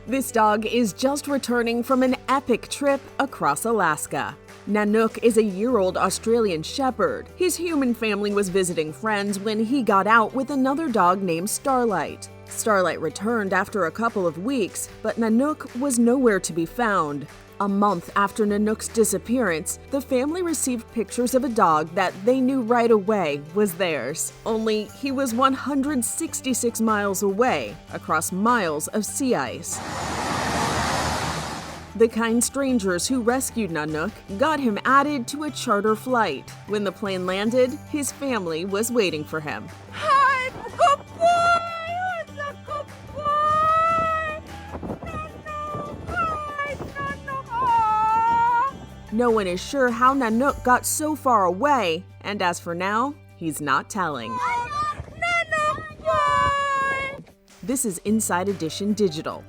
This dog is just returning from an epic trip across Alaska. Nanuq is a year-old Australian Shepherd. His human family was visiting friends when he got out with another dog named Starlight. Starlight returned after a couple of weeks, but Nanuq was nowhere to be found. A month after Nanuq's disappearance, the family received pictures of a dog that they knew right away was theirs. Only he was 166 miles away, across miles of sea ice. The kind strangers who rescued Nanuq got him added to a charter flight. When the plane landed, his family was waiting for him. Hi, good boy! What's a good boy? Nanuq, hi, Nanuq. Aw. No one is sure how Nanuq got so far away, and as for now, he's not telling. Nanuq boy! This is Inside Edition Digital.